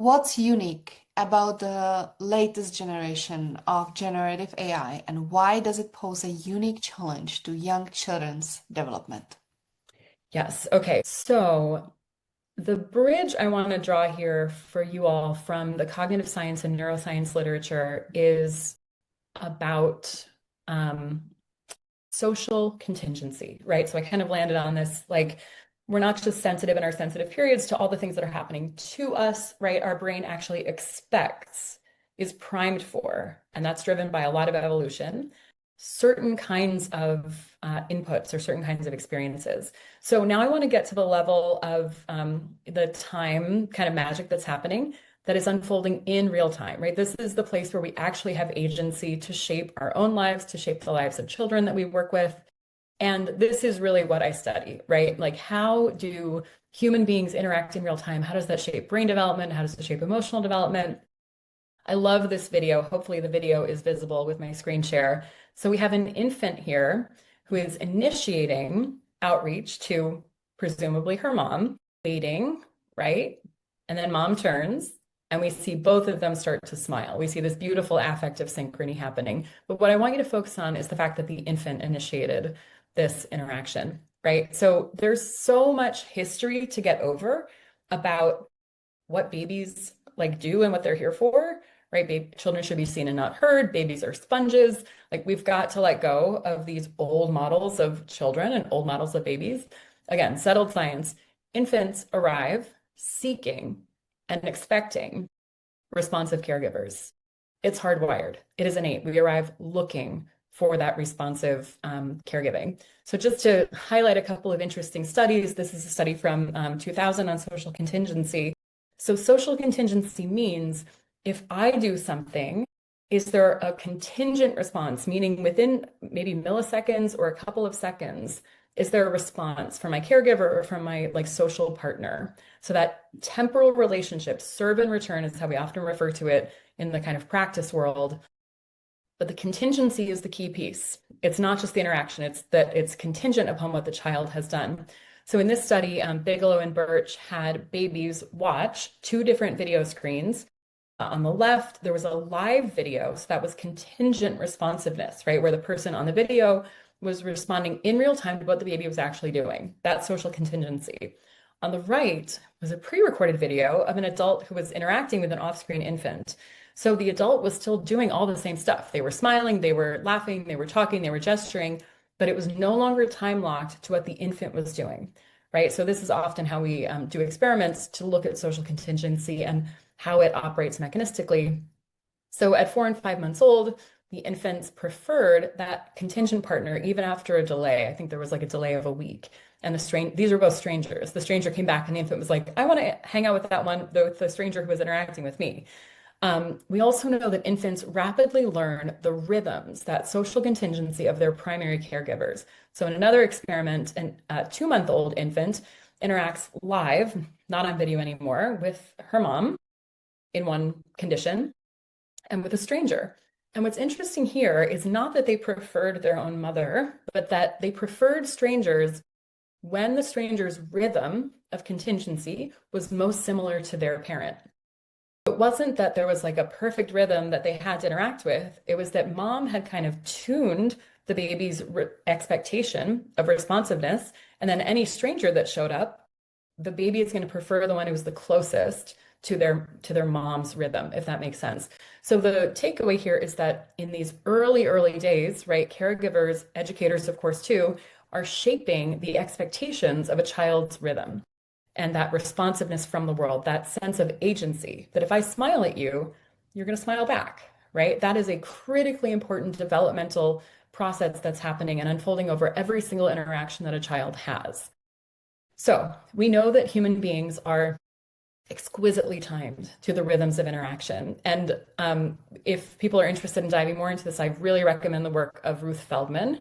What's unique about the latest generation of generative AI, and why does it pose a unique challenge to young children's development? Yes. Okay. So the bridge I want to draw here for you all from the cognitive science and neuroscience literature is about um, social contingency, right? So I kind of landed on this like, we're not just sensitive in our sensitive periods to all the things that are happening to us, right? Our brain actually expects, is primed for, and that's driven by a lot of evolution, certain kinds of inputs or certain kinds of experiences. So now I want to get to the level of the time kind of magic that's happening that is unfolding in real time, right? This is the place where we actually have agency to shape our own lives, to shape the lives of children that we work with. And this is really what I study, right? Like, how do human beings interact in real time? How does that shape brain development? How does it shape emotional development? I love this video. Hopefully, the video is visible with my screen share. So we have an infant here who is initiating outreach to presumably her mom, waiting, right? And then mom turns, and we see both of them start to smile. We see this beautiful affective synchrony happening. But what I want you to focus on is the fact that the infant initiated this interaction, right? So there's so much history to get over about what babies like do and what they're here for, right? Children should be seen and not heard. Babies are sponges. Like, we've got to let go of these old models of children and old models of babies. Again, settled science. Infants arrive seeking and expecting responsive caregivers. It's hardwired. It is innate. We arrive looking for that responsive caregiving. So just to highlight a couple of interesting studies, this is a study from 2000 on social contingency. So social contingency means if I do something, is there a contingent response, meaning within maybe milliseconds or a couple of seconds, is there a response from my caregiver or from my like social partner? So that temporal relationship, serve and return is how we often refer to it in the kind of practice world. But the contingency is the key piece. It's not just the interaction, it's that it's contingent upon what the child has done. So in this study, Bigelow and Birch had babies watch two different video screens. On the left, there was a live video, so that was contingent responsiveness, right? Where the person on the video was responding in real time to what the baby was actually doing. That's social contingency. On the right was a pre-recorded video of an adult who was interacting with an off-screen infant. So the adult was still doing all the same stuff. They were smiling, they were laughing, they were talking, they were gesturing, but it was no longer time locked to what the infant was doing, right? So this is often how we do experiments to look at social contingency and how it operates mechanistically. So at 4 and 5 months old, the infants preferred that contingent partner even after a delay. I think there was like a delay of a week. And these are both strangers. The stranger came back and the infant was like, I want to hang out with that one, the stranger who was interacting with me. We also know that infants rapidly learn the rhythms, that social contingency of their primary caregivers. So in another experiment, a 2 month old infant interacts live, not on video anymore, with her mom in one condition and with a stranger. And what's interesting here is not that they preferred their own mother, but that they preferred strangers when the stranger's rhythm of contingency was most similar to their parent. It wasn't that there was like a perfect rhythm that they had to interact with. It was that mom had kind of tuned the baby's expectation of responsiveness. And then any stranger that showed up, the baby is going to prefer the one who's the closest to their mom's rhythm, if that makes sense. So the takeaway here is that in these early days, right, caregivers, educators, of course, too, are shaping the expectations of a child's rhythm and that responsiveness from the world, that sense of agency, that if I smile at you, you're going to smile back, right? That is a critically important developmental process that's happening and unfolding over every single interaction that a child has. So we know that human beings are exquisitely timed to the rhythms of interaction. And if people are interested in diving more into this, I really recommend the work of Ruth Feldman.